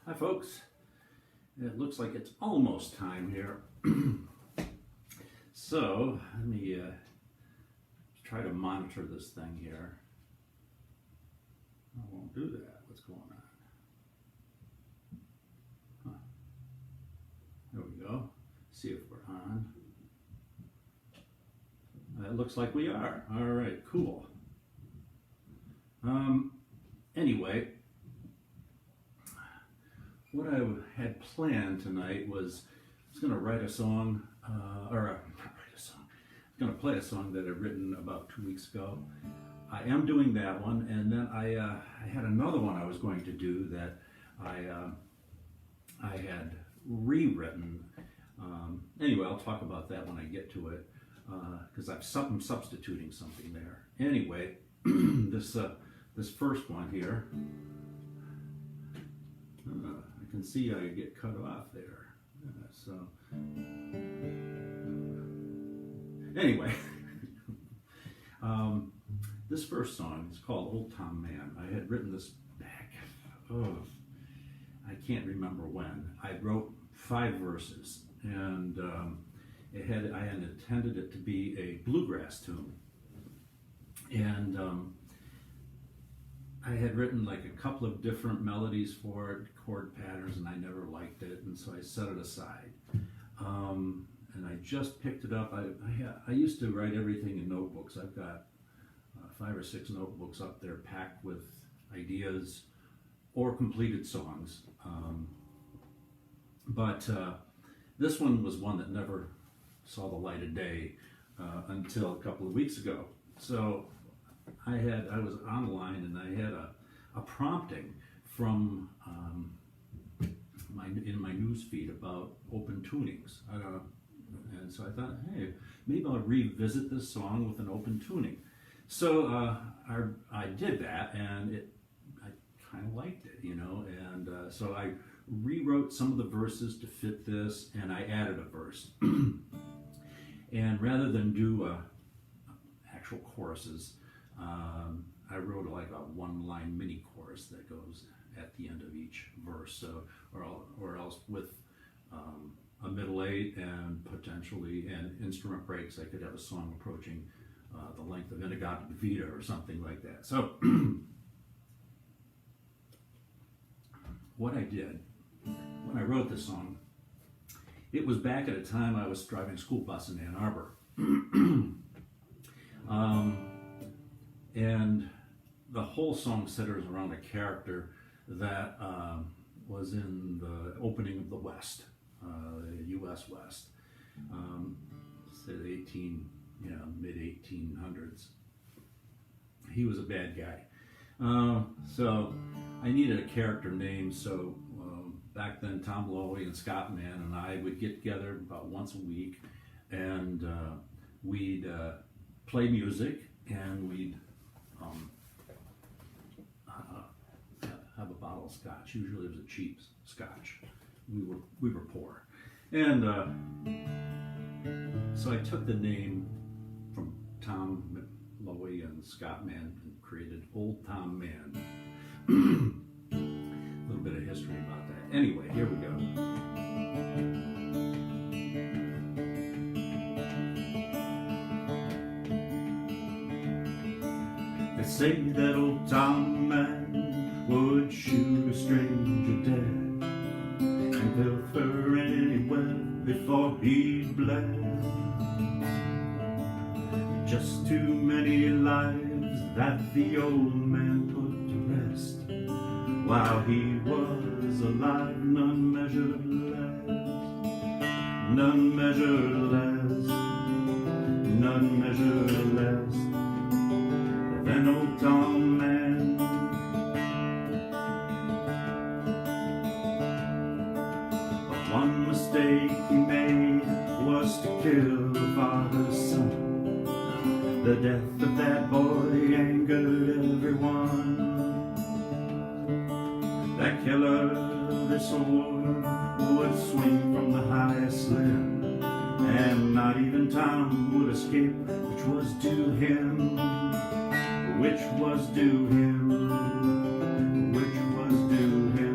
Hi folks, it looks like it's almost time here. So let me try to monitor this thing here. I won't do that. What's going on? Huh. There we go. See if we're on. It looks like we are. All right, cool. Anyway, what I had planned tonight was I was going to write a song, not write a song. I was going to play a song that I'd written about 2 weeks ago. I am doing that one, and then I had another one I was going to do that I had rewritten. Anyway, I'll talk about that when I get to it, because I'm substituting something there. Anyway, this first one here. I can see I get cut off there. So anyway, this first song is called Old Tom Mann. I had written this back, I can't remember when. I wrote 5 verses, and I had intended it to be a bluegrass tune. And I had written like a couple of different melodies for it, chord patterns, and I never liked it, and so I set it aside. And I just picked it up. I used to write everything in notebooks. I've got 5 or 6 notebooks up there packed with ideas or completed songs. But this one was one that never saw the light of day until a couple of weeks ago. So I was online, and I had a prompting from in my news feed about open tunings, and so I thought, hey, maybe I'll revisit this song with an open tuning. So I did that, and I kind of liked it, and so I rewrote some of the verses to fit this, and I added a verse. And rather than do actual choruses, I wrote like a 1-line mini chorus that goes at the end of each verse, so or else with a middle 8 and potentially and instrument breaks, I could have a song approaching the length of Inagata Vita or something like that. So what I did when I wrote this song, it was back at a time I was driving a school bus in Ann Arbor. And the whole song centers around a character that was in the opening of the West, the U.S. West, say the mid-1800s. He was a bad guy. So I needed a character name, so back then Tom Lowy and Scott Mann and I would get together about once a week, and we'd play music, and we'd have a bottle of scotch. Usually it was a cheap scotch. We were poor, and so I took the name from Tom Lowy and Scott Mann and created Old Tom Mann. A little bit of history about that. Anyway, here we go. They say that old Tom Mann would shoot a stranger dead and pilfer anywhere before he bled. Just too many lives that the old man put to rest while he was alive, none measured less, none measured less, none measured less than old Tom Mann. But one mistake he made was to kill the father's son. The death of that boy angered everyone. That killer, this sword, would swing from the highest limb, and not even Tom would escape, which was due him, which was due him, which was due him.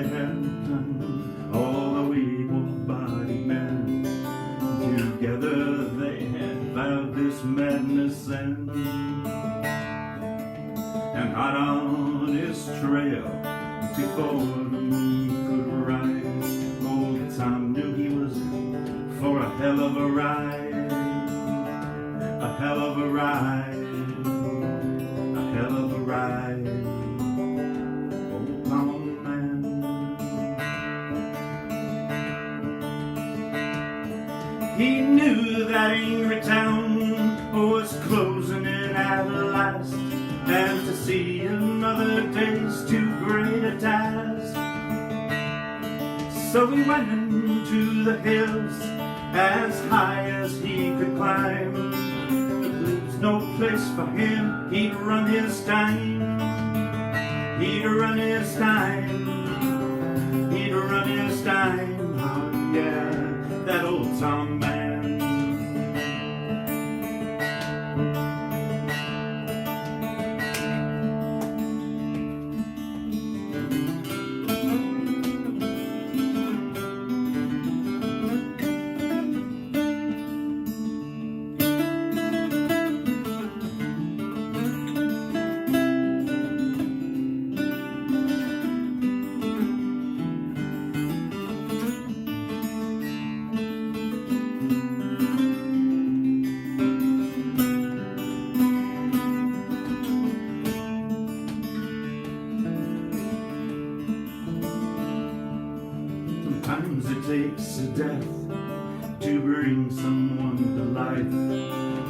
they had done, all the able-bodied men. Together they had vowed this madness end. And hot on his trail, before the moon could rise, old Tom knew he was in for a hell of a ride. A hell of a ride. A hell of a ride. Old Tom Mann. He knew that angry town was closing in at last, and to see another day's too great a task. So he went into the hills as high as he could climb. There's no place for him, he'd run his time. He'd run his time. He'd run his time. Oh yeah, that old Tom Mann. Sometimes it takes a death to bring someone to life.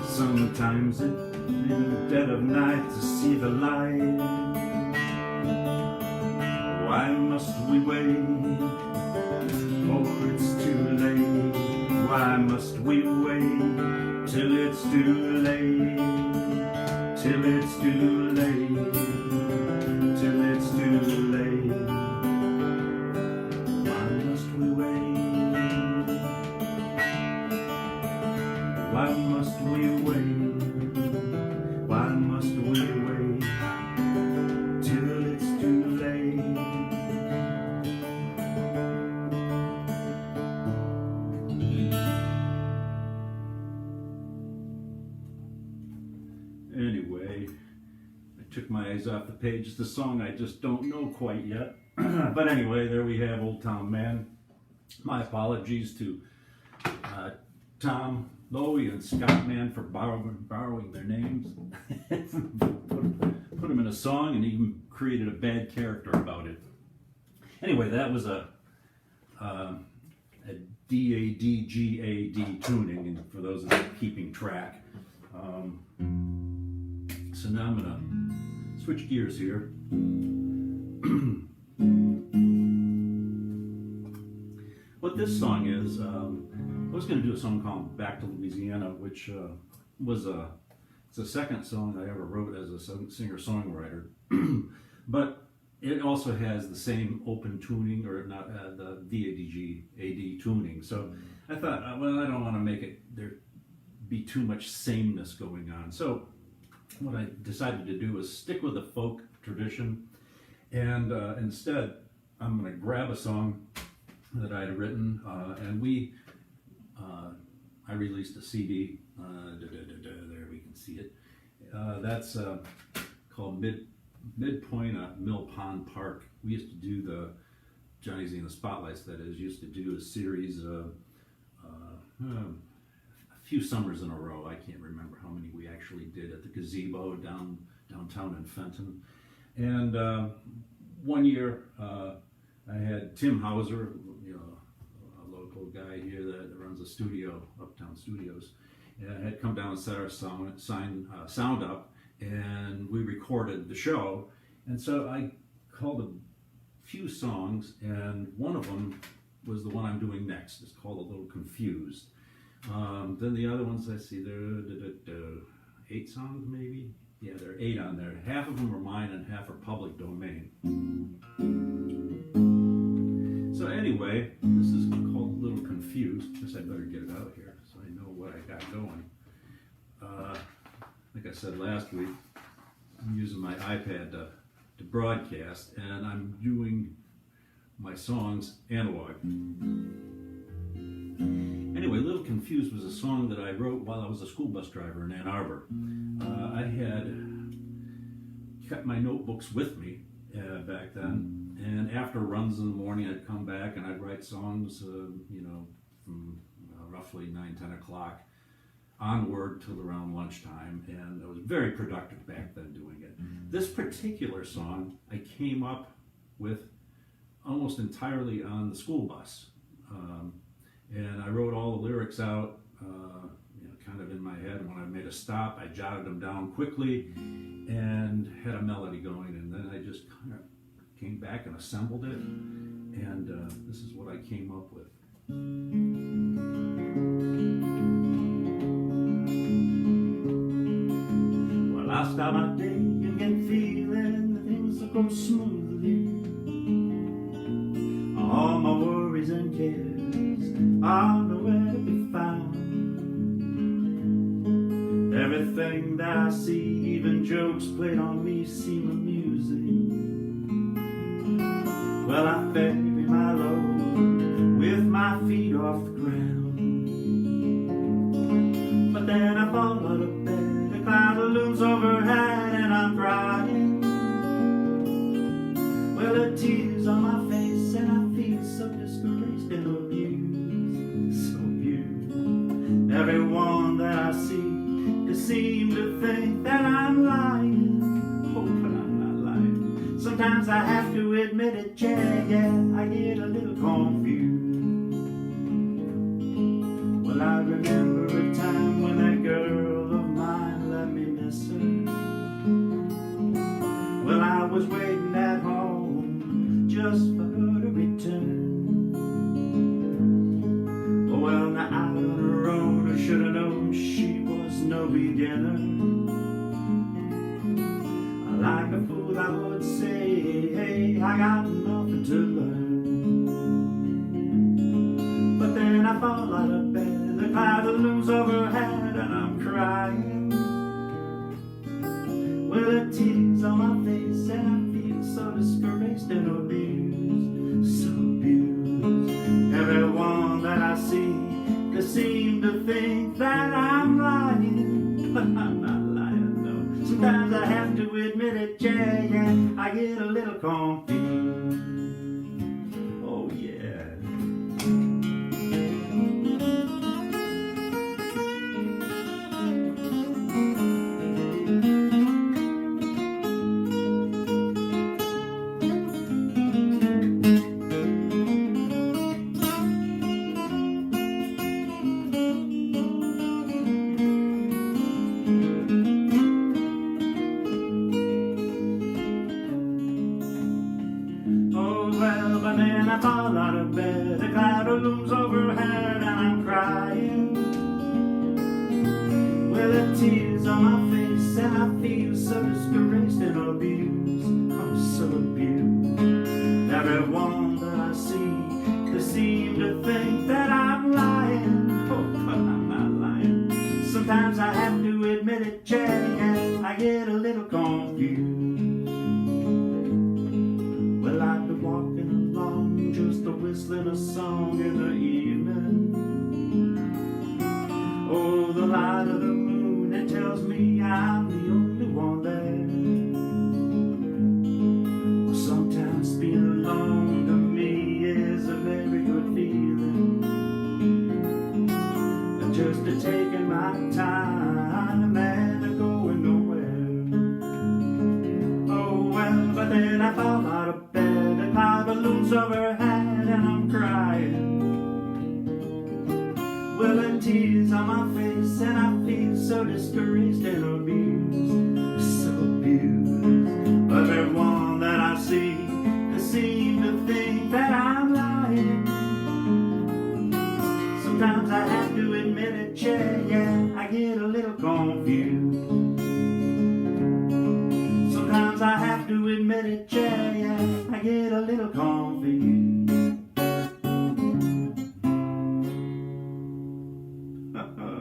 Sometimes it in the dead of night to see the light. Why must we wait? For it's too late. Why must we wait till it's too late? Till it's too late. Till it's too late. Why must we wait? Why must we wait till it's too late? Anyway, I took my eyes off the page. It's the song I just don't know quite yet. But anyway, there we have Old Tom Mann. My apologies to Tom Lowy and Scott Mann for borrowing their names. put them in a song and even created a bad character about it. Anyway, that was a D-A-D-G-A-D tuning, and for those that are keeping track. So now I'm going to switch gears here. What this song is, I was going to do a song called Back to Louisiana, which it's the second song I ever wrote as a singer-songwriter. But it also has the same open tuning, or not the D-A-D-G-A-D tuning. So I thought, well, I don't want to make it there be too much sameness going on. So what I decided to do was stick with the folk tradition, and instead I'm going to grab a song that I had written, and I released a CD. There we can see it. That's called Midpoint at Mill Pond Park. We used to do the Johnny Z and the Spotlights. That is, used to do a series of a few summers in a row. I can't remember how many we actually did at the gazebo downtown in Fenton. And one year I had Tim Hauser, a local guy here that runs a studio, Uptown Studios, had come down and set our sound up, and we recorded the show. And so I called a few songs, and one of them was the one I'm doing next. It's called A Little Confused. Then the other ones, I see there are 8 songs maybe? Yeah, there are 8 on there. Half of them are mine and half are public domain. So anyway, this is called A Little Confused. Guess I better get it out here so I know what I got going. Like I said last week, I'm using my iPad to broadcast, and I'm doing my songs analog. Anyway, A Little Confused was a song that I wrote while I was a school bus driver in Ann Arbor. I had kept my notebooks with me back then, and after runs in the morning I'd come back and I'd write songs, from roughly 9-10 o'clock onward till around lunchtime, and I was very productive back then doing it. This particular song I came up with almost entirely on the school bus, and I wrote all the lyrics out kind of in my head. When I made a stop, I jotted them down quickly and had a melody going, and then I just kind of came back and assembled it, and this is what I came up with. Well, I start my day and get feeling that things will go smoothly. All my worries and cares are nowhere to be found. Everything that I see, even jokes played on me, seem amusing. Well, I ferry my load with my feet off the ground, but then I fall out of bed, a cloud looms overhead, and I'm crying. Well, the tears on my face, and I feel so disgraced and abused, so abused. Everyone that I see, they seem to think that I'm lying. Oh, but I'm not lying. Sometimes I have to admit it, yeah, I get a little confused. Well, I remember a time when that girl of mine let me miss her. Well, I was waiting at home just for her to return. Oh, well, now out on her own, I should have known she was no beginner. Like a fool I would say, hey, I got nothing to learn. But then I fall out of bed, the cloud looms overhead, and I'm crying. Well, the tears on my face, and I feel so disgraced and abused, so abused. Everyone that I see, they seem to think that I'm lying, but I'm not lying, no. Sometimes I have to admit it, yeah, I get a little confused. Oh yeah. But then I fall out of bed, a cloud looms overhead, and I'm crying. Well, the tears on my face, and I feel so disgraced and abused. I'm so abused. Everyone that I see, they seem to think that I'm lying. Oh, but I'm not lying. Sometimes I have to admit it, yeah, I get a little confused. Well, I've been walking along, just whistling a song in the evening. Oh, the light of the moon, it tells me I'm the only one there. Well, sometimes being alone to me is a very good feeling. And just taking my time and going nowhere. Oh, well, but then I fall out of bed, the cloud looms overhead, and I'm crying. Well, the tears on my face, and I feel so discouraged and abused, so abused. Everyone that I see, they seem to think that I'm lying. Sometimes I have to admit it, yeah, I get a little confused. Sometimes I have to admit it, yeah, I get a little confused.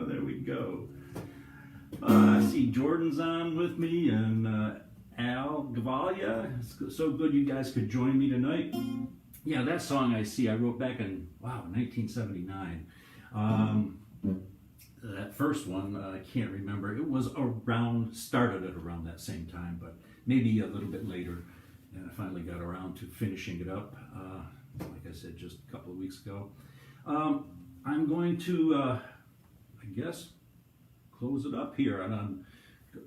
There we go. I see Jordan's on with me, and Al Gavalia. It's so good you guys could join me tonight. yeah, that song I wrote back in, wow, 1979. That first one, I can't remember. It was started at around that same time, but maybe a little bit later. And I finally got around to finishing it up, like I said, just a couple of weeks ago. I'm going to, I guess, close it up here, and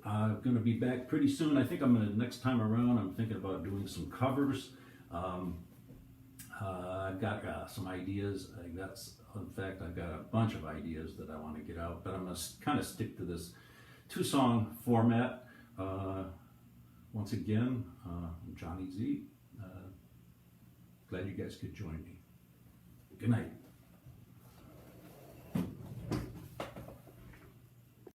I'm going to be back pretty soon. I think next time around, I'm thinking about doing some covers. I've got some ideas. In fact, I've got a bunch of ideas that I want to get out, but I'm going to kind of stick to this 2-song format. Once again, I'm Johnny Z. Glad you guys could join me. Good night.